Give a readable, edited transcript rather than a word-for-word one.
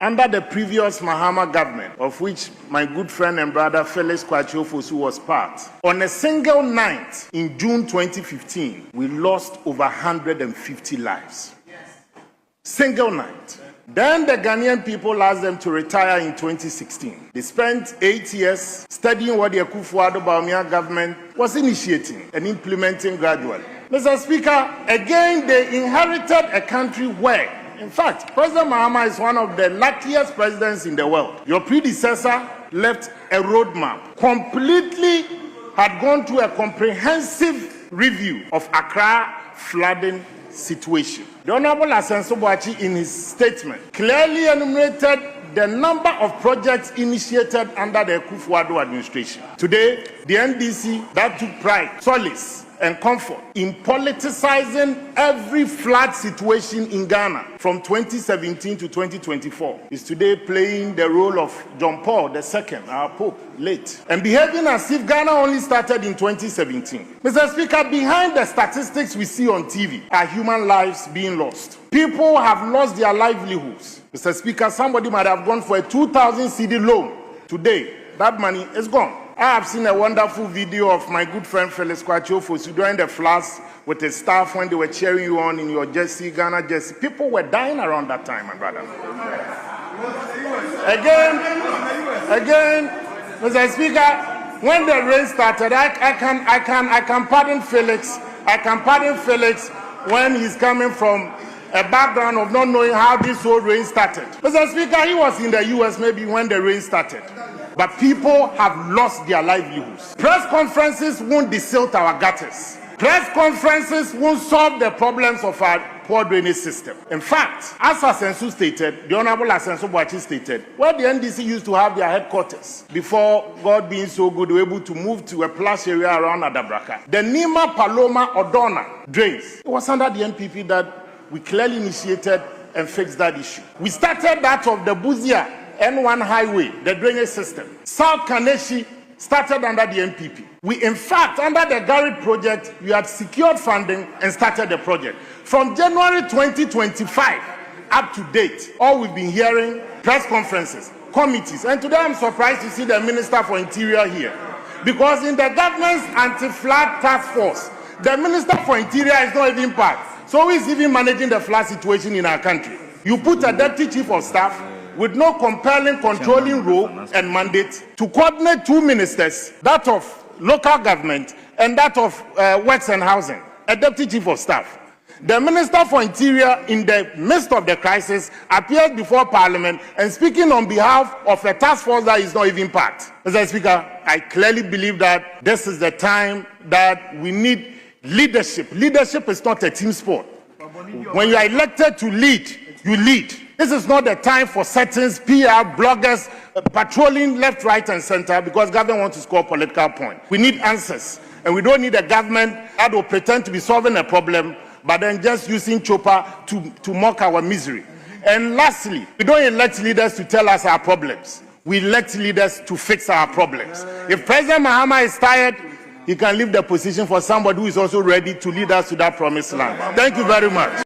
Under the previous Mahama government, of which my good friend and brother Felix Kwachiofosu was part, on a single night in June 2015, we lost over 150 lives. Single night. Then the Ghanaian people asked them to retire in 2016. They spent 8 years studying what the Akufo-Addo government was initiating and implementing gradually. Mr. Speaker, again they inherited a country where, in fact, President Mahama is one of the luckiest presidents in the world. Your predecessor left a roadmap, completely had gone through a comprehensive review of Accra flooding situation. The Honorable Asenso Boachi, in his statement, clearly enumerated the number of projects initiated under the Akufo-Addo administration. Today, the NDC that took pride, solace, and comfort in politicizing every flood situation in Ghana from 2017 to 2024 is today playing the role of John Paul II, our Pope, late, and behaving as if Ghana only started in 2017. Mr. Speaker, behind the statistics we see on TV are human lives being lost. People have lost their livelihoods. Mr. Speaker, somebody might have gone for a 2,000 CD loan. Today, that money is gone. I have seen a wonderful video of my good friend Felix Kwachiofosu during the floods with his staff when they were cheering you on in your jersey, Ghana jersey. People were dying around that time, my brother. Again, Mr. Speaker, when the rain started, I can pardon Felix. I can pardon Felix when he's coming from a background of not knowing how this whole rain started. Mr. Speaker, he was in the US maybe when the rain started. But people have lost their livelihoods. Press conferences won't desilt our gutters. Press conferences won't solve the problems of our poor drainage system. In fact, as Asensu stated, the Honorable Asensu Boachi stated, where the NDC used to have their headquarters, before God being so good, they were able to move to a plush area around Adabraka. The Nima, Paloma, Odona drains, it was under the NPP that we clearly initiated and fixed that issue. We started that of the Buzia N1 highway, the drainage system. South Kaneshi started under the NPP. We, in fact, under the Gary project, we had secured funding and started the project. From January 2025 up to date, all we've been hearing, press conferences, committees. And today I'm surprised to see the Minister for Interior here. Because in the government's anti-flood task force, the Minister for Interior is not even part. So who is even managing the flood situation in our country? You put a deputy chief of staff with no compelling controlling role and mandate to coordinate two ministers, that of local government and that of works and housing, a deputy chief of staff. The Minister for Interior, in the midst of the crisis, appeared before Parliament and speaking on behalf of a task force that is not even part. Mr. Speaker, I clearly believe that this is the time that we need leadership. Leadership is not a team sport. When you are elected to lead, you lead. This is not the time for settings, PR, bloggers, patrolling left, right, and center because government wants to score political points. We need answers. And we don't need a government that will pretend to be solving a problem, but then just using chopper to mock our misery. And lastly, we don't elect leaders to tell us our problems. We elect leaders to fix our problems. If President Mahama is tired, he can leave the position for somebody who is also ready to lead us to that promised land. Thank you very much.